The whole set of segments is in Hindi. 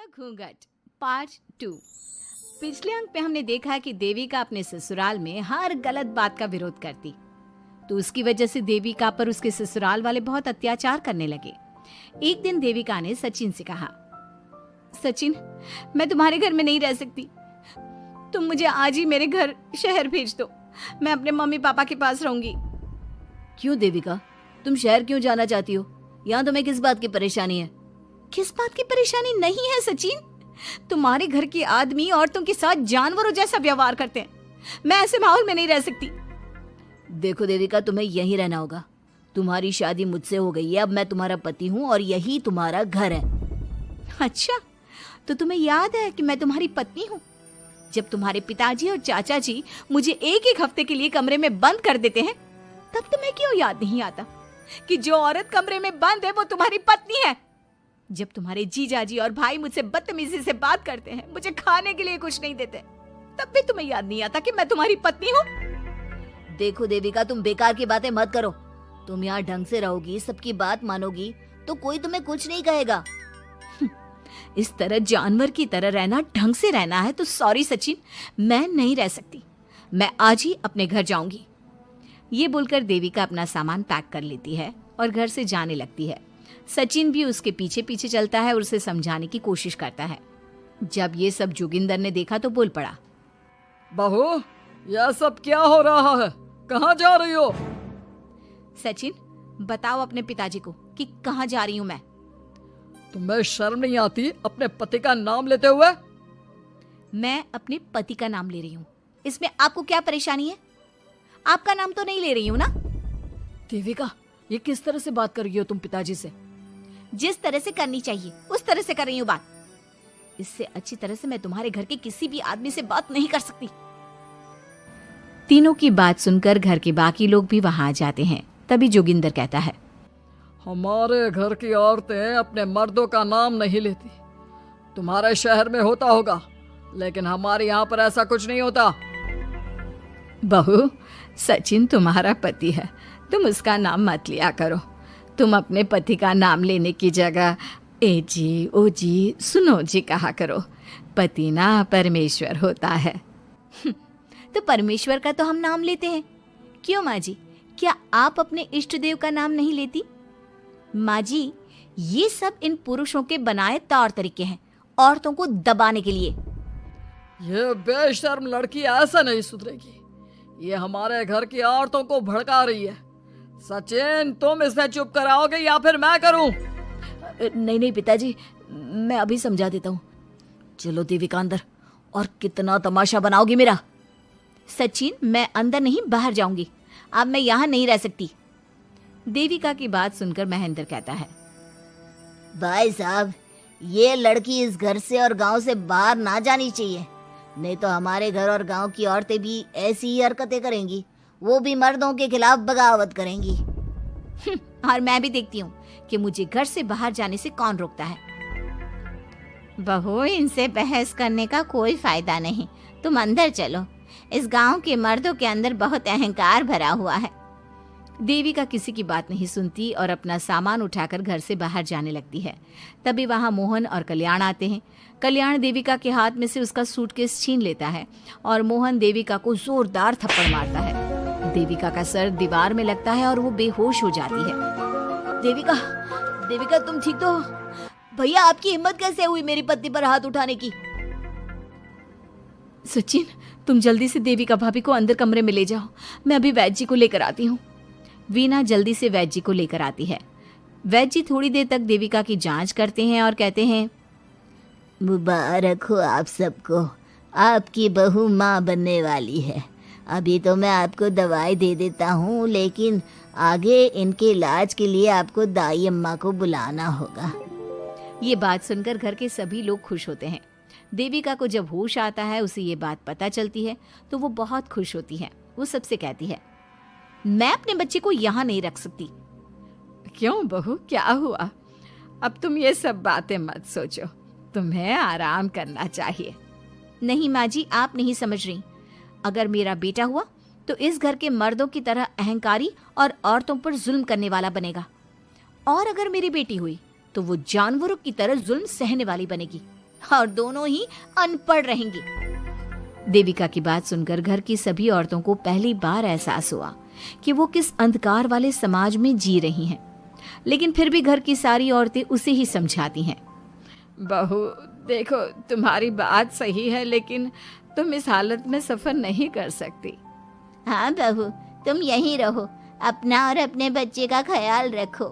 घूंघट पार्ट 2। पिछले अंक पे हमने देखा कि देविका अपने ससुराल में हर गलत बात का विरोध करती, तो उसकी वजह से देविका पर उसके ससुराल वाले बहुत अत्याचार करने लगे। एक दिन देविका ने सचिन से कहा, सचिन, मैं तुम्हारे घर में नहीं रह सकती, तुम मुझे आज ही मेरे घर शहर भेज दो, मैं अपने मम्मी पापा के पास रहूंगी। क्यों देविका, तुम शहर क्यों जाना चाहती हो? यहाँ तुम्हें किस बात की परेशानी है? किस बात की परेशानी नहीं है सचिन, तुम्हारे घर के आदमी औरतों के साथ जानवरों जैसा व्यवहार करते हैं, मैं ऐसे माहौल में नहीं रह सकती। देखो देविका, तुम्हें यहीं रहना होगा। तुम्हारी शादी मुझसे हो गई है, अब मैं तुम्हारा पति हूँ और यही तुम्हारा घर है। अच्छा, तो तुम्हें याद है कि मैं तुम्हारी पत्नी हूँ? जब तुम्हारे पिताजी और चाचा जी मुझे एक एक हफ्ते के लिए कमरे में बंद कर देते हैं, तब तुम्हें क्यों याद नहीं आता कि जो औरत कमरे में बंद है वो तुम्हारी पत्नी है? जब तुम्हारे जीजाजी और भाई मुझसे बदतमीजी से बात करते हैं, मुझे खाने के लिए कुछ नहीं देते, तब भी तुम्हें याद नहीं आता कि मैं तुम्हारी पत्नी हूँ? देखो देविका, तुम बेकार की बातें मत करो। तुम यहाँ ढंग से रहोगी, सबकी बात मानोगी, तो कोई तुम्हें कुछ नहीं कहेगा। इस तरह जानवर की तरह रहना, ढंग से रहना है तो सॉरी सचिन, मैं नहीं रह सकती, मैं आज ही अपने घर जाऊंगी। ये बोलकर देविका अपना सामान पैक कर लेती है और घर से जाने लगती है। सचिन भी उसके पीछे पीछे चलता है और उसे समझाने की कोशिश करता है। जब ये सब जोगिंदर ने देखा तो बोल पड़ा, बहू, यह सब क्या हो रहा है? कहाँ जा रही हो? सचिन, बताओ अपने पिताजी को कि कहाँ जा रही हूँ मैं। तुम्हें शर्म नहीं आती अपने पति का नाम लेते हुए? मैं अपने पति का नाम ले रही हूँ, इसमें आपको क्या परेशानी है? आपका नाम तो नहीं ले रही हूँ ना? देविका, ये किस तरह से बात कर रही हो तुम पिताजी से? जिस तरह से करनी चाहिए उस तरह से कर रही हूँ बात। इससे अच्छी तरह से मैं तुम्हारे घर के किसी भी आदमी से बात नहीं कर सकती। तीनों की बात सुनकर घर के बाकी लोग भी वहां आ जाते हैं। तभी जोगिंदर कहता है, हमारे घर की औरतें अपने मर्दों का नाम नहीं लेती। तुम्हारे शहर में होता होगा, लेकिन हमारे यहाँ पर ऐसा कुछ नहीं होता। बहू, सचिन तुम्हारा पति है, तुम उसका नाम मत लिया करो। तुम अपने पति का नाम लेने की जगह ए जी, ओ जी, सुनो जी कहा करो। पति ना परमेश्वर होता है। तो परमेश्वर का तो हम नाम लेते हैं। क्यों माँ जी, क्या आप अपने इष्ट देव का नाम नहीं लेती? माँ जी, ये सब इन पुरुषों के बनाए तौर तरीके हैं, औरतों को दबाने के लिए। ये बेशर्म लड़की ऐसा नहीं सुधरेगी। ये हमारे घर की औरतों को भड़का रही है। सचिन, तुम इसे चुप कराओगे या फिर मैं करूं? नहीं नहीं पिताजी, मैं अभी समझा देता हूँ। चलो देविका अंदर, और कितना तमाशा बनाओगी मेरा। सचिन, मैं अंदर नहीं बाहर जाऊंगी, अब मैं यहाँ नहीं रह सकती। देविका की बात सुनकर महेंद्र कहता है, भाई साहब, ये लड़की इस घर से और गांव से बाहर ना जानी चाहिए, नहीं तो हमारे घर और गांव की औरतें भी ऐसी ही हरकतें करेंगी, वो भी मर्दों के खिलाफ बगावत करेंगी। और मैं भी देखती हूँ कि मुझे घर से बाहर जाने से कौन रोकता है। बहू, इनसे बहस करने का कोई फायदा नहीं, तुम अंदर चलो। इस गांव के मर्दों के अंदर बहुत अहंकार भरा हुआ है। देविका किसी की बात नहीं सुनती और अपना सामान उठाकर घर से बाहर जाने लगती है। तभी वहां मोहन और कल्याण आते हैं। कल्याण देविका के हाथ में से उसका सूटकेस छीन लेता है और मोहन देविका को जोरदार थप्पड़ मारता है। देविका का सर दीवार में लगता है और वो बेहोश हो जाती है। देविका, देविका तुम ठीक तो हो? भैया, आपकी हिम्मत कैसे हुई मेरी पत्नी पर हाथ उठाने की? सचिन, तुम जल्दी से देविका भाभी को अंदर कमरे में ले जाओ, मैं अभी वैद्य जी को लेकर आती हूँ। वीना जल्दी से वैद्य जी को लेकर आती है। वैद्य जी थोड़ी देर तक देविका की जांच करते हैं और कहते हैं, मुबारक हो आप सबको, आपकी बहू माँ बनने वाली है। अभी तो मैं आपको दवाई दे देता हूँ, लेकिन आगे इनके इलाज के लिए आपको दाई अम्मा को बुलाना होगा। ये बात सुनकर घर के सभी लोग खुश होते हैं। देविका को जब होश आता है, उसे ये बात पता चलती है तो वो बहुत खुश होती है। वो सबसे कहती है, मैं अपने बच्चे को यहाँ नहीं रख सकती। क्यों बहू, क्या हुआ? अब तुम ये सब बातें मत सोचो, तुम्हें आराम करना चाहिए। नहीं माँ जी, आप नहीं समझ रही। अगर मेरा बेटा हुआ तो इस घर के मर्दों की तरह अहंकारी और औरतों पर जुल्म करने वाला बनेगा, और अगर मेरी बेटी हुई तो वो जानवरों की तरह जुल्म सहने वाली बनेगी। और दोनों ही अनपढ़ रहेंगी। देविका की बात सुनकर घर की सभी औरतों को पहली बार एहसास हुआ कि वो किस अंधकार वाले समाज में जी रही हैं। लेकिन फिर भी घर की सारी औरतें उसे ही समझाती हैं। बहू देखो, तुम्हारी बात सही है, लेकिन तुम इस हालत में सफर नहीं कर सकती। हाँ बहू, तुम यहीं रहो, अपना और अपने बच्चे का ख्याल रखो।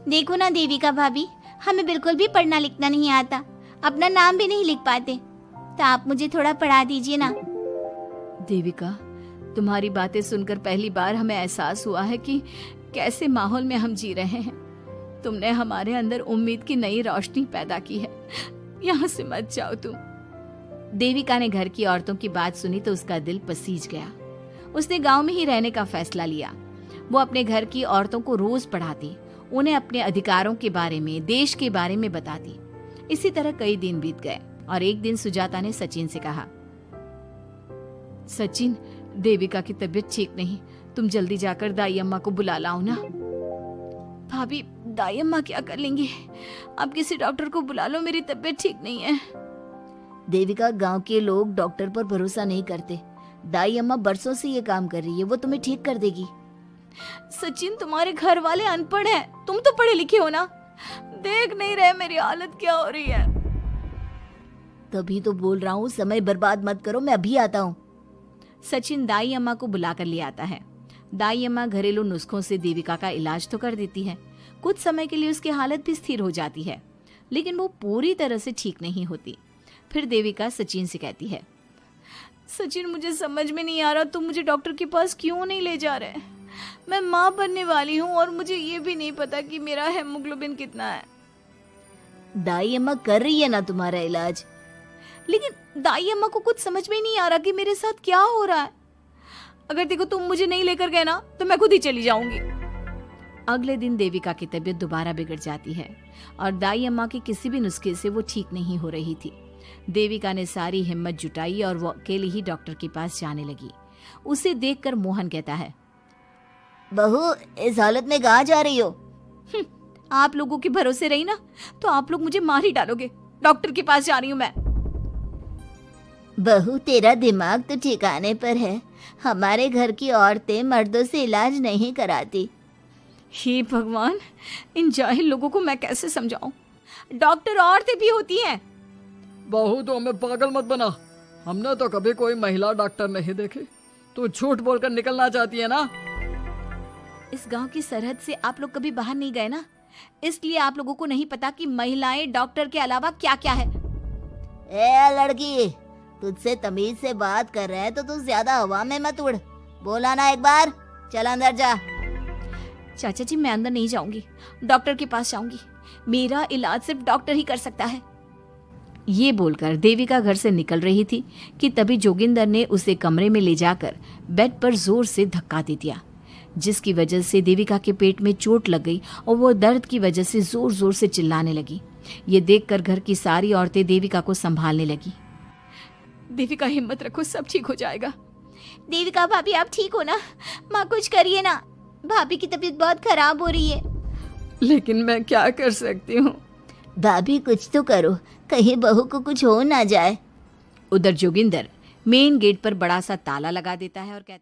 देखो ना देविका भाभी, हमें बिल्कुल भी पढ़ना लिखना नहीं आता, अपना नाम भी नहीं लिख पाते, तो आप मुझे थोड़ा पढ़ा दीजिए ना। देविका, तुम्हारी बातें सुनकर पहली बार हमें एहसास हुआ है कि कैसे माहौल में हम जी रहे हैं। तुमने हमारे अंदर उम्मीद की नई रोशनी पैदा की है। यहाँ से मत जाओ तुम। देविका ने घर की औरतों की बात सुनी तो उसका दिल पसीज गया। उसने गांव में ही रहने का फैसला लिया। वो अपने घर की औरतों को रोज पढ़ाती, उन्हें अपने अधिकारों के बारे में, देश के बारे में बताती। इसी तरह कई दिन बीत गए और एक दिन सुजाता ने सचिन से कहा, सचिन, देविका की तबीयत ठीक नहीं, तुम जल्दी जाकर दाई अम्मा को बुला लाओ ना। भाभी, दाई अम्मा क्या कर लेंगी? आप किसी डॉक्टर को बुला लो, मेरी तबीयत ठीक नहीं है। देविका, गांव के लोग डॉक्टर पर भरोसा नहीं करते। दाई अम्मा बरसों से ये काम कर रही है, वो तुम्हें ठीक कर देगी। सचिन, तुम्हारे घर वाले अनपढ़ हैं, तुम तो पढ़े लिखे हो ना, देख नहीं रहे मेरी हालत क्या हो रही है। तभी तो बोल रहा हूँ, समय बर्बाद मत करो, मैं अभी आता हूँ। सचिन दाई अम्मा को बुलाकर ले आता है। दाई अम्मा घरेलू नुस्खों से देविका का इलाज तो कर देती है। कुछ समय के लिए उसकी हालत भी स्थिर हो जाती है, लेकिन वो पूरी तरह से ठीक नहीं होती। फिर देविका सचिन से कहती है, सचिन, मुझे समझ में नहीं आ रहा तुम मुझे डॉक्टर के पास क्यों नहीं ले जा रहे। मैं माँ बनने वाली हूँ और मुझे ये भी नहीं पता कि मेरा हेमोग्लोबिन कितना है। दाई अम्मा कर रही है ना तुम्हारा इलाज। लेकिन दाई अम्मा को कुछ समझ में ही नहीं आ रहा कि मेरे साथ क्या हो रहा है। अगर देखो तुम मुझे नहीं लेकर गए ना तो मैं खुद ही चली जाऊंगी। अगले दिन देविका की तबीयत दोबारा बिगड़ जाती है और दाई अम्मा के किसी भी नुस्खे से वो ठीक नहीं हो रही थी। देविका ने सारी हिम्मत जुटाई और वो अकेली ही डॉक्टर के पास जाने लगी। उसे देखकर मोहन कहता है, बहू, इस हालत में कहाँ जा रही हो? आप लोगों के भरोसे रही ना तो आप लोग मुझे मार ही डालोगे। डॉक्टर के पास जा रही हूँ मैं। बहू, तेरा दिमाग तो ठिकाने पर है। हमारे घर की औरतें मर्दों से इलाज नहीं कराती। हे भगवान, इन जाहिल लोगों को मैं कैसे समझाऊं? डॉक्टर औरतें भी होती हैं। बहू, तो हमें पागल मत बना, हमने तो कभी कोई महिला डॉक्टर नहीं देखी। तू झूठ बोलकर निकलना चाहती है ना? इस गांव की सरहद से आप लोग कभी बाहर नहीं गए ना, इसलिए आप लोगों को नहीं पता कि महिलाएं डॉक्टर के अलावा क्या क्या है। ए लड़की, तुझसे तमीज से बात कर रहे हैं तो तू ज्यादा हवा में मत उड़। बोला ना एक बार, चल अंदर जा। चाचा जी, मैं अंदर नहीं जाऊंगी, डॉक्टर के पास जाऊंगी। मेरा इलाज सिर्फ डॉक्टर ही कर सकता है। ये बोलकर देविका घर से निकल रही थी कि तभी जोगिंदर ने उसे कमरे में ले जाकर बेड पर जोर से धक्का दे दिया, जिसकी वजह से देविका के पेट में चोट लग गई और वो दर्द की वजह से जोर जोर से चिल्लाने लगी। ये देखकर घर की सारी औरतें देविका को संभालने लगी। देविका, हिम्मत रखो, सब ठीक हो जाएगा। देविका भाभी, आप ठीक हो ना? माँ, कुछ करिए ना, भाभी की तबीयत बहुत खराब हो रही है। लेकिन मैं क्या कर सकती हूँ? भाभी, कुछ तो करो, कहीं बहू को कुछ हो ना जाए। उधर जोगिंदर मेन गेट पर बड़ा सा ताला लगा देता है और कहता है,